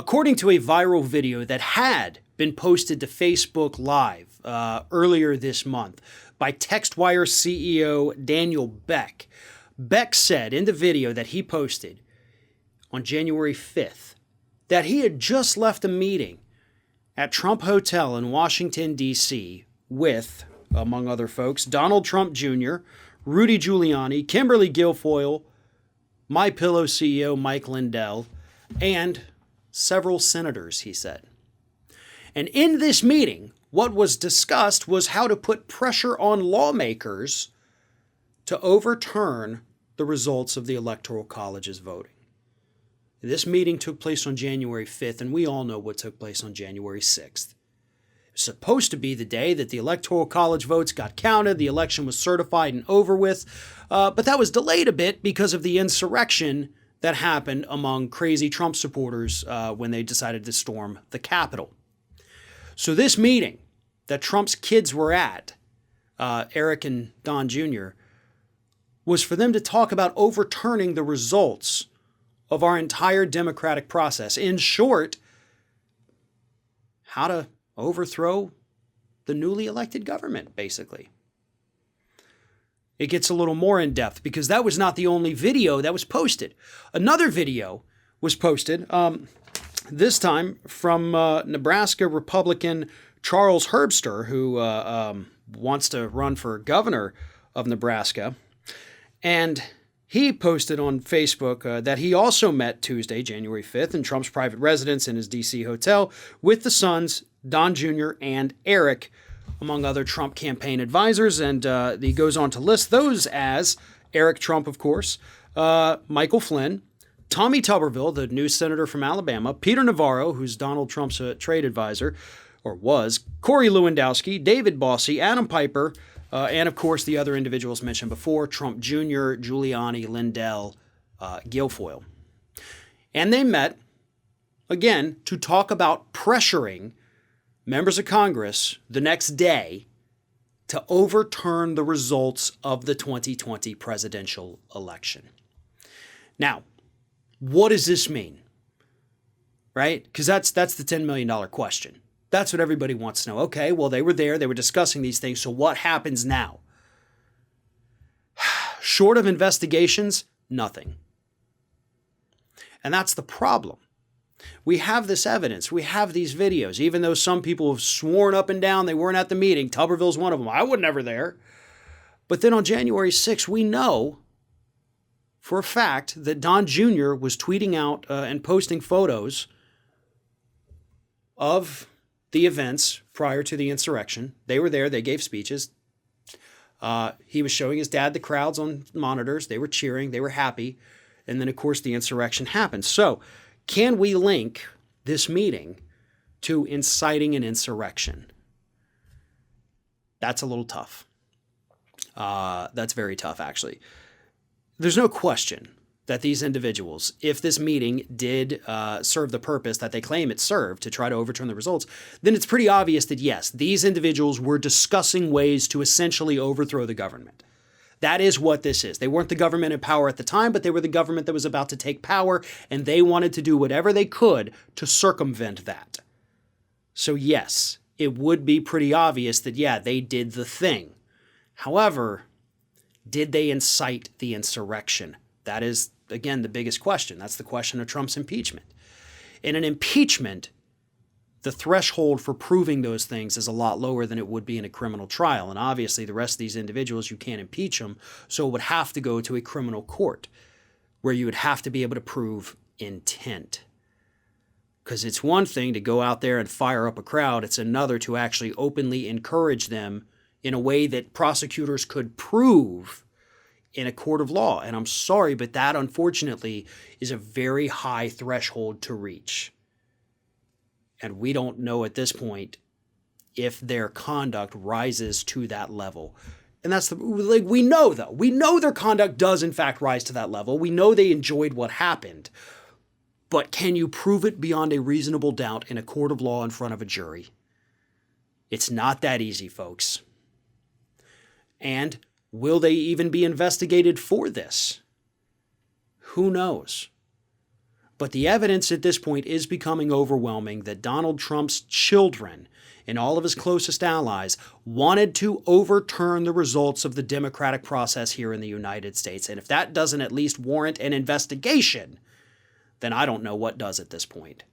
According to a viral video that had been posted to Facebook Live earlier this month by TextWire CEO Daniel Beck, Beck said in the video that he posted on January 5th that he had just left a meeting at Trump Hotel in Washington, D.C. with, among other folks, Donald Trump Jr., Rudy Giuliani, Kimberly Guilfoyle, MyPillow CEO Mike Lindell, and several senators, he said. And in this meeting, what was discussed was how to put pressure on lawmakers to overturn the results of the Electoral College's voting. This meeting took place on January 5th, and we all know what took place on January 6th. It was supposed to be the day that the Electoral College votes got counted, the election was certified and over with, but that was delayed a bit because of the insurrection that happened among crazy Trump supporters when they decided to storm the Capitol. So this meeting that Trump's kids were at, Eric and Don Jr., was for them to talk about overturning the results of our entire democratic process. In short, how to overthrow the newly elected government, basically. It gets a little more in depth because that was not the only video that was posted. Another video was posted, this time from Nebraska Republican Charles Herbster, who wants to run for governor of Nebraska. And he posted on Facebook that he also met Tuesday, January 5th, in Trump's private residence in his D.C. hotel with the sons, Don Jr. and Eric, among other Trump campaign advisors. And he goes on to list those as Eric Trump, of course, Michael Flynn, Tommy Tuberville, the new senator from Alabama, Peter Navarro, who's Donald Trump's trade advisor, or was, Corey Lewandowski, David Bossie, Adam Piper, and, of course, the other individuals mentioned before, Trump Jr., Giuliani, Lindell, Guilfoyle. And they met, again, to talk about pressuring members of Congress the next day to overturn the results of the 2020 presidential election. Now, what does this mean? Right? Because that's the $10 million question. That's what everybody wants to know. Okay, well, they were there. They were discussing these things. So what happens now? Short of investigations, nothing. And that's the problem. We have this evidence. We have these videos, even though some people have sworn up and down they weren't at the meeting. Tuberville's one of them. I was never there. But then on January 6th, we know for a fact that Don Jr. was tweeting out and posting photos of the events prior to the insurrection. They were there. They gave speeches. He was showing his dad the crowds on monitors. They were cheering. They were happy. And then, of course, the insurrection happened. So can we link this meeting to inciting an insurrection? That's a little tough. That's very tough, actually. There's no question that these individuals, if this meeting did serve the purpose that they claim it served to try to overturn the results, then it's pretty obvious that, yes, these individuals were discussing ways to essentially overthrow the government. That is what this is. They weren't the government in power at the time, but they were the government that was about to take power, and they wanted to do whatever they could to circumvent that. So, yes, it would be pretty obvious that, yeah, they did the thing. However, did they incite the insurrection? That is, again, the biggest question. That's the question of Trump's impeachment. In an impeachment, the threshold for proving those things is a lot lower than it would be in a criminal trial. And obviously, the rest of these individuals, you can't impeach them, so it would have to go to a criminal court where you would have to be able to prove intent. Because it's one thing to go out there and fire up a crowd. It's another to actually openly encourage them in a way that prosecutors could prove in a court of law. And I'm sorry, but that, unfortunately, is a very high threshold to reach. And we don't know at this point if their conduct rises to that level. And that's we know, though. We know their conduct does, in fact, rise to that level. We know they enjoyed what happened. But can you prove it beyond a reasonable doubt in a court of law in front of a jury? It's not that easy, folks. And will they even be investigated for this? Who knows? But the evidence at this point is becoming overwhelming that Donald Trump's children and all of his closest allies wanted to overturn the results of the democratic process here in the United States. And if that doesn't at least warrant an investigation, then I don't know what does at this point.